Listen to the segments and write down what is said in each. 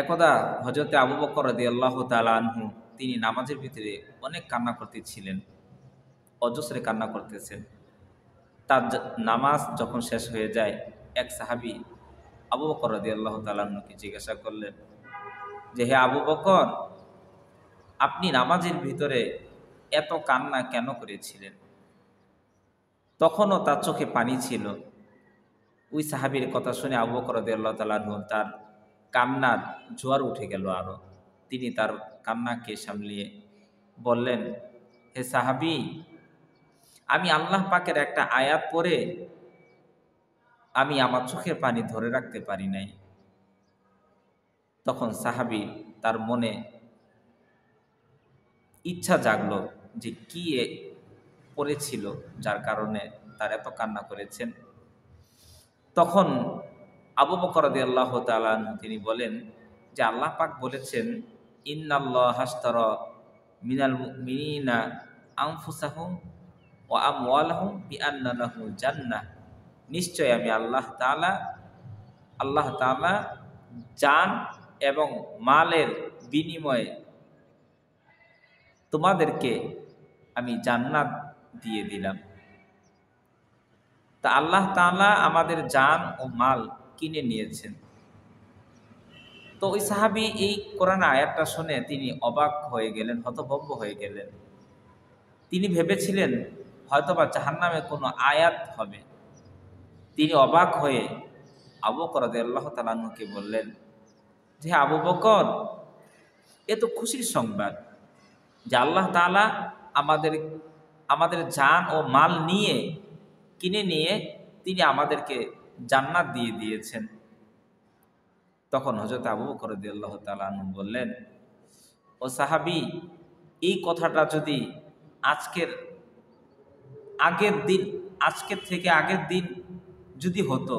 একদা হযরতে আবু বকর রাদিয়াল্লাহু তাআলা আনহু তিনি নামাজের ভিতরে অনেক কান্না করতেছিলেন, অজস্রে কান্না করতেছেন। তার নামাজ যখন শেষ হয়ে যায়, এক সাহাবী আবু বকর রাদিয়াল্লাহু তাআলা আনহুকে জিজ্ঞাসা করলেন যে, হে আবু বকর, আপনি নামাজের ভিতরে এত কান্না কেন করেছিলেন? তখনও তার চোখে পানি ছিল। ওই সাহাবীর কথা শুনে আবু বকর রাদিয়াল্লাহু তাআলা আনহু তার কান্নার জোয়ার উঠে গেল আরো। তিনি তার কান্নাকে সামলিয়ে বললেন, হে সাহাবী, আমি আল্লাহ পাকের একটা আয়াত পড়ে আমি আমার চোখের পানি ধরে রাখতে পারি নাই। তখন সাহাবী তার মনে ইচ্ছা জাগলো যে কি পড়েছিল যার কারণে তার এত কান্না করেছেন। তখন আবু বকর রাদিয়াল্লাহু তাআলা আনহু তিনি বলেন যে আল্লাহ পাক বলেছেন, ইন্নাল্লাহা হাশতারা মিনাল মুমিনিনা আনফুসাহুম ওয়া আমওয়ালাহুম বিআন্না লাহুমুল জান্নাহ। নিশ্চয় আমি আল্লাহ তাআলা জান এবং মালের বিনিময়ে তোমাদেরকে আমি জান্নাত দিয়ে দিলাম। তা আল্লাহ তাআলা আমাদের জান ও মাল কিনে নিয়েছেন। তো ওই সাহাবী এই কোরআন আয়াতটা শুনে তিনি অবাক হয়ে গেলেন, হতভম্ব হয়ে গেলেন। তিনি ভেবেছিলেন হয়তোবা জাহান্নামে কোনো আয়াত হবে। তিনি অবাক হয়ে আবু বকর রাদিয়াল্লাহু তাআলা আনহুকে বললেন যে, আবু বকর, এ তো খুশির সংবাদ যে আল্লাহ তাআলা আমাদের আমাদের জান ও মাল কিনে নিয়ে তিনি আমাদেরকে জান্নাত দিয়ে দিয়েছেন। তখন হযরত আবু বকর রাদিয়াল্লাহু তাআলা আনহু বললেন, ও সাহাবী, এই কথাটা যদি আজকের আগের দিন আজকের থেকে আগের দিন যদি হতো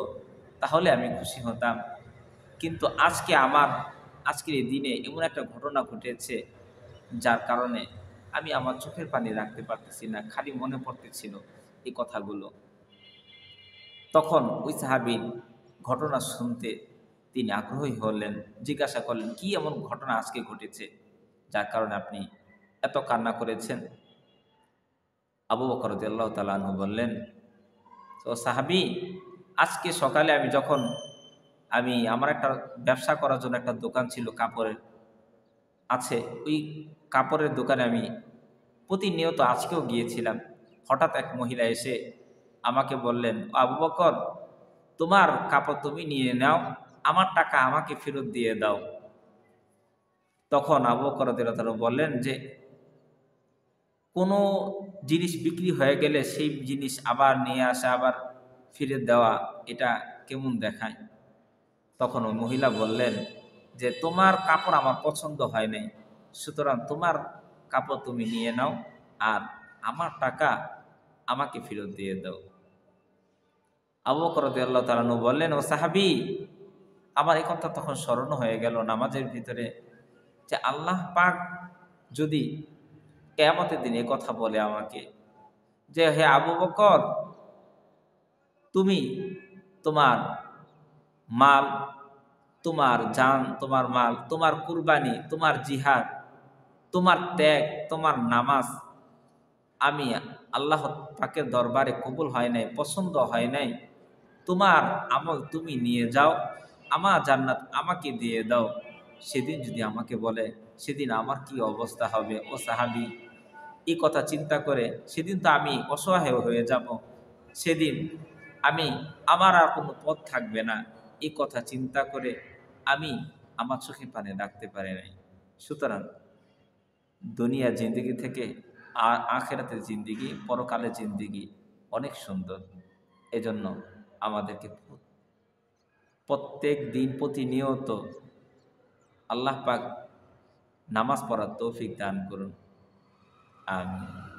তাহলে আমি খুশি হতাম। কিন্তু আজকের এই দিনে এমন একটা ঘটনা ঘটেছে যার কারণে আমি আমার চোখের পানি রাখতে পারতেছি না, খালি মনে পড়তেছিল এই কথাগুলো। তখন ওই সাহাবীর ঘটনা শুনতে তিনি আগ্রহী হলেন, জিজ্ঞাসা করলেন, কি এমন ঘটনা আজকে ঘটেছে যার কারণে আপনি এত কান্না করেছেন? আবু বকর রাদিয়াল্লাহু তাআলা আনহু বললেন, তো সাহাবী, আজকে সকালে আমি আমার একটা ব্যবসা করার জন্য একটা দোকান ছিল, কাপড়ের আছে, ওই কাপড়ের দোকানে আমি প্রতিনিয়ত আজকেও গিয়েছিলাম। হঠাৎ এক মহিলা এসে আমাকে বললেন, আবু বকর, তোমার কাপড় তুমি নিয়ে নাও, আমার টাকা আমাকে ফেরত দিয়ে দাও। তখন আবু বকর রাদিয়াল্লাহু তাআলা বললেন যে, কোনো জিনিস বিক্রি হয়ে গেলে সেই জিনিস আবার নিয়ে আসা, আবার ফিরে দেওয়া, এটা কেমন দেখায়? তখন ওই মহিলা বললেন যে, তোমার কাপড় আমার পছন্দ হয় নাই, সুতরাং তোমার কাপড় তুমি নিয়ে নাও আর আমার টাকা আমাকে ফেরত দিয়ে দাও। আবু বকর রাদিয়াল্লাহু তাআলা আনহু বললেন, ও সাহাবী, আমার এই কথা তখন স্মরণ হয়ে গেল নামাজের ভিতরে যে আল্লাহ পাক যদি কিয়ামতের দিনে এ কথা বলে আমাকে যে, হে আবু বকর, তুমি তোমার মাল, তোমার জান, তোমার মাল, তোমার কুরবানি, তোমার জিহাদ, তোমার ত্যাগ, তোমার নামাজ আমি আল্লাহ পাকের দরবারে কবুল হয় নাই, পছন্দ হয় নাই। তোমার আমল তুমি নিয়ে যাও, আমার জান্নাত আমাকে দিয়ে দাও। সেদিন যদি আমাকে বলে, সেদিন আমার কি অবস্থা হবে? ও সাহাবী, এই কথা চিন্তা করে সেদিন তো আমি অসহায় হয়ে যাব। সেদিন আমি আমার আর কোনো পথ থাকবে না। এই কথা চিন্তা করে আমি আমার চোখে পানি রাখতে পারি নাই। সুতরাং দুনিয়ার জিন্দেগি থেকে আখিরাতের জিন্দেগি, পরকালের জিন্দেগি অনেক সুন্দর। এজন্য আমাদেরকে প্রত্যেক দিন প্রতিনিয়ত আল্লাহ পাক নামাজ পড়ার তৌফিক দান করুন। আমিন।